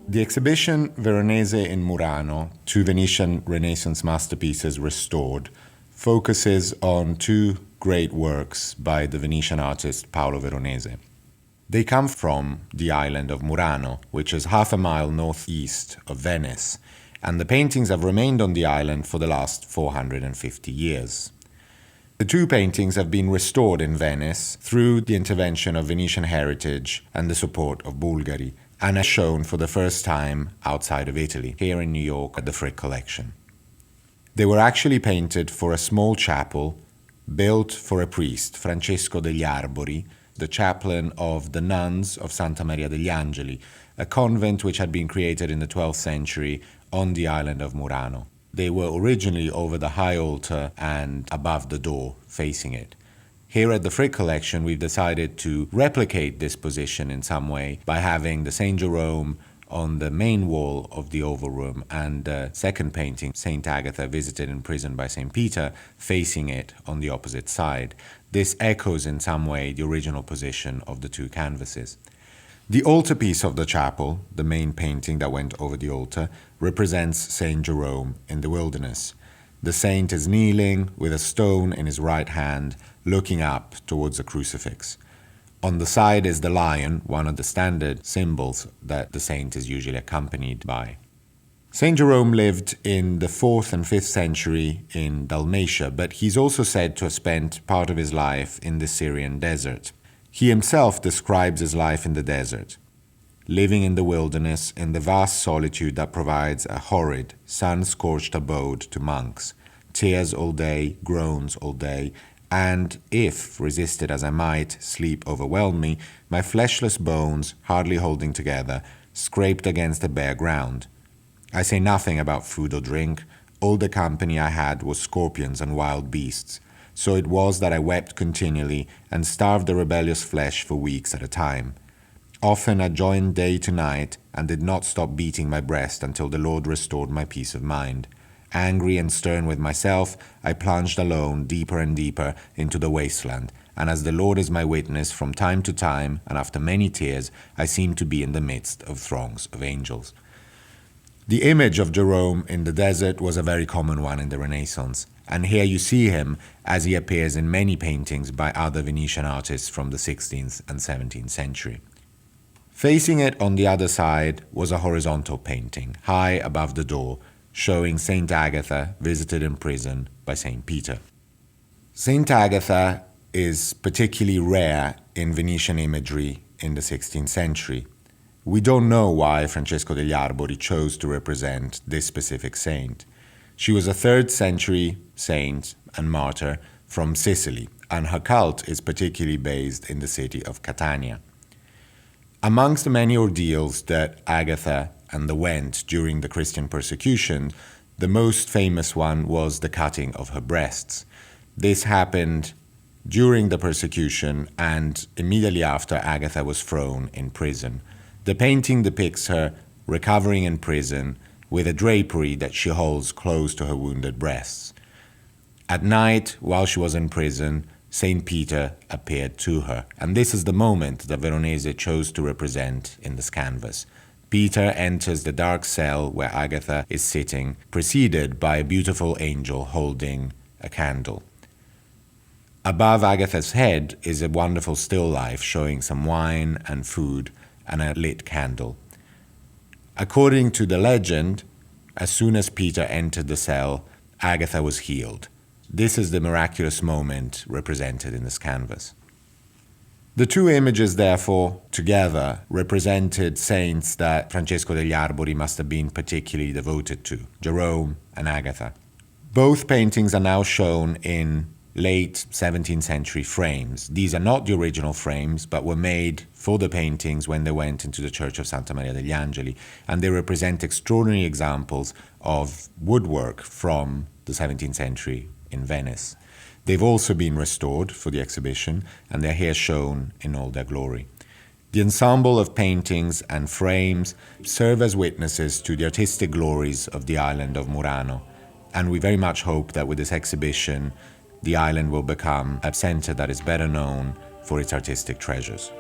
The exhibition Veronese in Murano, two Venetian Renaissance masterpieces restored, focuses on two great works by the Venetian artist Paolo Veronese. They come from the island of Murano, which is half a mile northeast of Venice, and the paintings have remained on the island for the last 450 years. The two paintings have been restored in Venice through the intervention of Venetian heritage and the support of Bulgari, and are shown for the first time outside of Italy, here in New York at the Frick Collection. They were actually painted for a small chapel built for a priest, Francesco degli Arbori, the chaplain of the nuns of Santa Maria degli Angeli, a convent which had been created in the 12th century on the island of Murano. They were originally over the high altar and above the door, facing it. Here at the Frick Collection, we've decided to replicate this position in some way by having the St. Jerome on the main wall of the Oval Room and the second painting, St. Agatha Visited in Prison by St. Peter, facing it on the opposite side. This echoes in some way the original position of the two canvases. The altarpiece of the chapel, the main painting that went over the altar, represents St. Jerome in the wilderness. The saint is kneeling with a stone in his right hand, looking up towards a crucifix. On the side is the lion, one of the standard symbols that the saint is usually accompanied by. St. Jerome lived in the 4th and 5th century in Dalmatia, but he's also said to have spent part of his life in the Syrian desert. He himself describes his life in the desert, living in the wilderness in the vast solitude that provides a horrid, sun-scorched abode to monks, tears all day, groans all day, and if, resisted as I might, sleep overwhelmed me, my fleshless bones, hardly holding together, scraped against the bare ground. I say nothing about food or drink. All the company I had was scorpions and wild beasts. So it was that I wept continually and starved the rebellious flesh for weeks at a time. Often I joined day to night and did not stop beating my breast until the Lord restored my peace of mind. Angry and stern with myself, I plunged alone deeper and deeper into the wasteland, and as the Lord is my witness, from time to time, and after many tears, I seemed to be in the midst of throngs of angels. The image of Jerome in the desert was a very common one in the Renaissance, and here you see him as he appears in many paintings by other Venetian artists from the 16th and 17th century. Facing it on the other side was a horizontal painting, high above the door, showing St. Agatha Visited in Prison by St. Peter. St. Agatha is particularly rare in Venetian imagery in the 16th century. We don't know why Francesco degli Arbori chose to represent this specific saint. She was a 3rd century saint and martyr from Sicily, and her cult is particularly based in the city of Catania. Amongst the many ordeals that Agatha underwent during the Christian persecution, the most famous one was the cutting of her breasts. This happened during the persecution and immediately after Agatha was thrown in prison. The painting depicts her recovering in prison with a drapery that she holds close to her wounded breasts. At night, while she was in prison, St. Peter appeared to her, and this is the moment that Veronese chose to represent in this canvas. Peter enters the dark cell where Agatha is sitting, preceded by a beautiful angel holding a candle. Above Agatha's head is a wonderful still life showing some wine and food and a lit candle. According to the legend, as soon as Peter entered the cell, Agatha was healed. This is the miraculous moment represented in this canvas. The two images, therefore, together represented saints that Francesco degli Arbori must have been particularly devoted to, Jerome and Agatha. Both paintings are now shown in late 17th century frames. These are not the original frames, but were made for the paintings when they went into the Church of Santa Maria degli Angeli, and they represent extraordinary examples of woodwork from the 17th century in Venice. They've also been restored for the exhibition, and they're here shown in all their glory. The ensemble of paintings and frames serve as witnesses to the artistic glories of the island of Murano, and we very much hope that with this exhibition, the island will become a center that is better known for its artistic treasures.